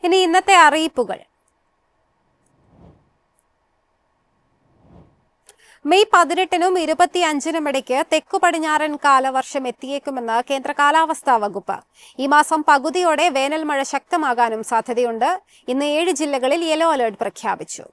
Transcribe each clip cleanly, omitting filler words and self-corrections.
ഇനി ഇന്നത്തെ അറിയിപ്പുകൾ. മെയ് 18-നും 25-നും ഇടയ്ക്ക് തെക്കു പടിഞ്ഞാറൻ കാലവർഷം എത്തിയേക്കുമെന്ന് കേന്ദ്ര കാലാവസ്ഥാ വകുപ്പ്. ഈ മാസം പകുതിയോടെ വേനൽ മഴ ശക്തമാകാനും സാധ്യതയുണ്ട്. ഇന്ന് 7 ജില്ലകളിൽ യെല്ലോ അലർട്ട് പ്രഖ്യാപിച്ചു.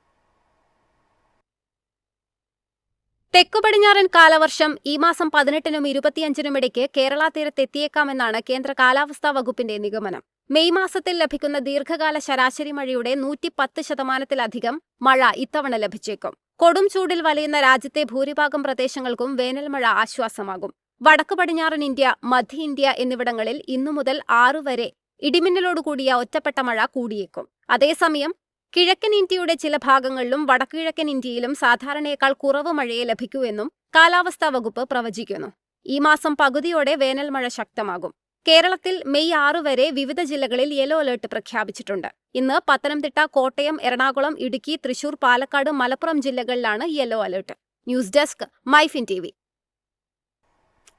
തെക്കു പടിഞ്ഞാറൻ കാലവർഷം ഈ മാസം 18-നും 25-നും ഇടയ്ക്ക് കേരള തീരത്ത് എത്തിയേക്കാമെന്നാണ് കേന്ദ്ര കാലാവസ്ഥാ വകുപ്പിന്റെ നിഗമനം. മെയ് മാസത്തിൽ ലഭിക്കുന്ന ദീർഘകാല ശരാശരി മഴയുടെ 110% മഴ ഇത്തവണ ലഭിച്ചേക്കും. കൊടും ചൂടിൽ വലയുന്ന രാജ്യത്തെ ഭൂരിഭാഗം പ്രദേശങ്ങൾക്കും വേനൽമഴ ആശ്വാസമാകും. വടക്കു പടിഞ്ഞാറൻ ഇന്ത്യ, മധ്യ ഇന്ത്യ എന്നിവിടങ്ങളിൽ ഇന്നു മുതൽ 6 വരെ ഇടിമിന്നലോടുകൂടിയ ഒറ്റപ്പെട്ട മഴ കൂടിയേക്കും. അതേസമയം കിഴക്കൻ ഇന്ത്യയുടെ ചില ഭാഗങ്ങളിലും വടക്കുകിഴക്കൻ ഇന്ത്യയിലും സാധാരണയേക്കാൾ കുറവ് മഴയെ ലഭിക്കൂ എന്നും കാലാവസ്ഥാ വകുപ്പ് പ്രവചിക്കുന്നു. ഈ മാസം പകുതിയോടെ വേനൽമഴ ശക്തമാകും. കേരളത്തിൽ മെയ് 6 വരെ വിവിധ ജില്ലകളിൽ യെല്ലോ അലർട്ട് പ്രഖ്യാപിച്ചിട്ടുണ്ട്. ഇന്ന് പത്തനംതിട്ട, കോട്ടയം, എറണാകുളം, ഇടുക്കി, തൃശൂർ, പാലക്കാട്, മലപ്പുറം ജില്ലകളിലാണ് yellow alert. News desk, MyFin TV.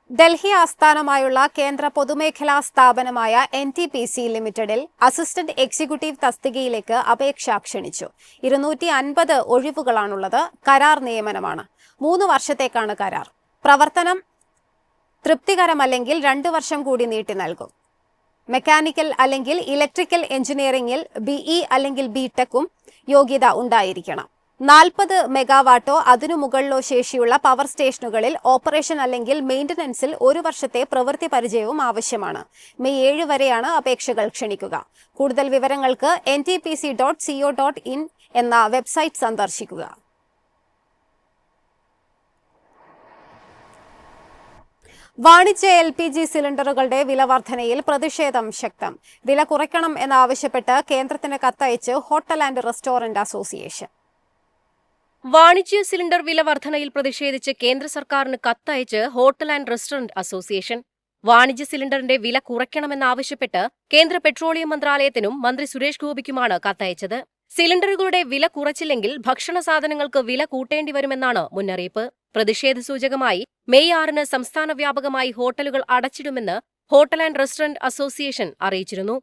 Delhi ആസ്ഥാനമായുള്ള കേന്ദ്ര പൊതുമേഖലാ സ്ഥാപനമായ NTPC ലിമിറ്റഡിൽ അസിസ്റ്റന്റ് എക്സിക്യൂട്ടീവ് തസ്തികയിലേക്ക് അപേക്ഷ ക്ഷണിച്ചു. 250 ഒഴിവുകളാണുള്ളത്. കരാർ നിയമനമാണ്. 3 വർഷത്തേക്കാണ് കരാർ. പ്രവർത്തനം തൃപ്തികരമല്ലെങ്കിൽ 2 വർഷം കൂടി നീട്ടി നൽകും. മെക്കാനിക്കൽ അല്ലെങ്കിൽ ഇലക്ട്രിക്കൽ എഞ്ചിനീയറിംഗിൽ BE അല്ലെങ്കിൽ BTechഉം യോഗ്യത ഉണ്ടായിരിക്കണം. 40 മെഗാവാട്ടോ അതിനു മുകളിലോ ശേഷിയുള്ള പവർ സ്റ്റേഷനുകളിൽ ഓപ്പറേഷൻ അല്ലെങ്കിൽ മെയിന്റനൻസിൽ 1 വർഷത്തെ പ്രവൃത്തി പരിചയവും ആവശ്യമാണ്. മെയ് 7 വരെയാണ് അപേക്ഷകൾ ക്ഷണിക്കുക. കൂടുതൽ വിവരങ്ങൾക്ക് ntpc.co.in എന്ന വെബ്സൈറ്റ് സന്ദർശിക്കുക. വാണിജ്യ LPG സിലിണ്ടറുകളുടെ വില വർധനയിൽ പ്രതിഷേധം ശക്തം. വില കുറയ്ക്കണം എന്നാവശ്യപ്പെട്ട് കേന്ദ്രത്തിന് കത്തയച്ച് ഹോട്ടൽ ആൻഡ് റെസ്റ്റോറന്റ് അസോസിയേഷൻ. വാണിജ്യ സിലിണ്ടർ വില വർധനയിൽ പ്രതിഷേധിച്ച് കേന്ദ്ര സർക്കാരിന് കത്തയച്ച് ഹോട്ടൽ ആൻഡ് റെസ്റ്റോറന്റ് അസോസിയേഷൻ. വാണിജ്യ സിലിണ്ടറിന്റെ വില കുറയ്ക്കണമെന്നാവശ്യപ്പെട്ട് കേന്ദ്ര പെട്രോളിയം മന്ത്രാലയത്തിനും മന്ത്രി സുരേഷ് ഗോപിക്കുമാണ് കത്തയച്ചത്. സിലിണ്ടറുകളുടെ വില കുറച്ചില്ലെങ്കിൽ ഭക്ഷണ സാധനങ്ങൾക്ക് വില കൂട്ടേണ്ടി വരുമെന്നാണ് മുന്നറിയിപ്പ്. പ്രതിഷേധ സൂചകമായി മെയ് 6-ന് സംസ്ഥാന വ്യാപകമായി ഹോട്ടലുകൾ അടച്ചിടുമെന്ന് ഹോട്ടൽ ആൻഡ് റെസ്റ്റോറന്റ് അസോസിയേഷൻ അറിയിച്ചിരുന്നു.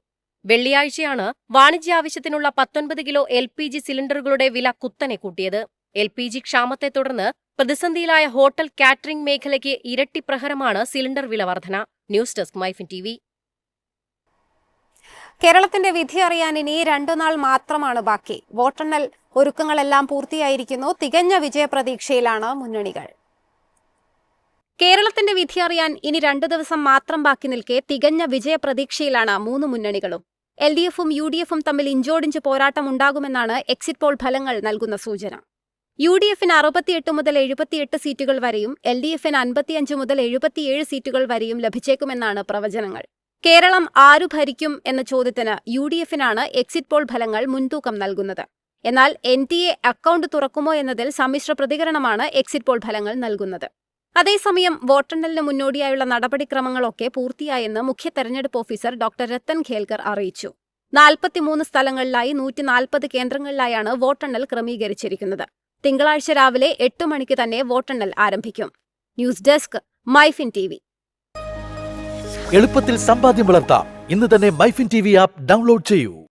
വെള്ളിയാഴ്ചയാണ് വാണിജ്യാവശ്യത്തിനുള്ള 19 കിലോ LPG സിലിണ്ടറുകളുടെ വില കുത്തനെ കൂട്ടിയത്. LPG ക്ഷാമത്തെ തുടർന്ന് പ്രതിസന്ധിയിലായ ഹോട്ടൽ കാറ്ററിംഗ് മേഖലയ്ക്ക് ഇരട്ടി പ്രഹരമാണ് സിലിണ്ടർ വില വർധന. News desk, MyFin TV. കേരളത്തിന്റെ വിധി അറിയാൻ ഇനി 2 നാൾ മാത്രമാണ് ബാക്കി. വോട്ടെണ്ണൽ ഒരുക്കങ്ങളെല്ലാം പൂർത്തിയായിരിക്കുന്നു. തികഞ്ഞ വിജയപ്രതീക്ഷയിലാണ് മുന്നണികൾ. കേരളത്തിന്റെ വിധി അറിയാൻ ഇനി 2 ദിവസം മാത്രം ബാക്കി നിൽക്കെ തികഞ്ഞ വിജയപ്രതീക്ഷയിലാണ് 3 മുന്നണികളും. LDFും UDFും തമ്മിൽ ഇഞ്ചോടിഞ്ച് പോരാട്ടമുണ്ടാകുമെന്നാണ് എക്സിറ്റ് പോൾ ഫലങ്ങൾ നൽകുന്ന സൂചന. UDFന് 68 മുതൽ 78 സീറ്റുകൾ വരെയും LDFന് 55 മുതൽ 77 സീറ്റുകൾ വരെയും ലഭിച്ചേക്കുമെന്നാണ് പ്രവചനങ്ങൾ. കേരളം ആരു ഭരിക്കും എന്ന ചോദ്യത്തിന് UDFനാണ് എക്സിറ്റ് പോൾ ഫലങ്ങൾ മുൻതൂക്കം നൽകുന്നത്. എന്നാൽ NDA അക്കൗണ്ട് തുറക്കുമോ എന്നതിൽ സമ്മിശ്ര പ്രതികരണമാണ് എക്സിറ്റ് പോൾ ഫലങ്ങൾ നൽകുന്നത്. അതേസമയം വോട്ടെണ്ണലിന് മുന്നോടിയായുള്ള നടപടിക്രമങ്ങളൊക്കെ പൂർത്തിയായെന്ന് മുഖ്യ തെരഞ്ഞെടുപ്പ് ഓഫീസർ ഡോക്ടർ രത്തൻ ഖേൽക്കർ അറിയിച്ചു. 43 സ്ഥലങ്ങളിലായി 140 കേന്ദ്രങ്ങളിലായാണ് വോട്ടെണ്ണൽ ക്രമീകരിച്ചിരിക്കുന്നത്. തിങ്കളാഴ്ച രാവിലെ 8 മണിക്ക് തന്നെ വോട്ടെണ്ണൽ ആരംഭിക്കും. News desk, MyFin TV. എളുപ്പത്തിൽ സമ്പാദ്യം വളർത്താം. ഇന്ന് തന്നെ മൈഫിൻ TV ആപ്പ് ഡൗൺലോഡ് ചെയ്യൂ.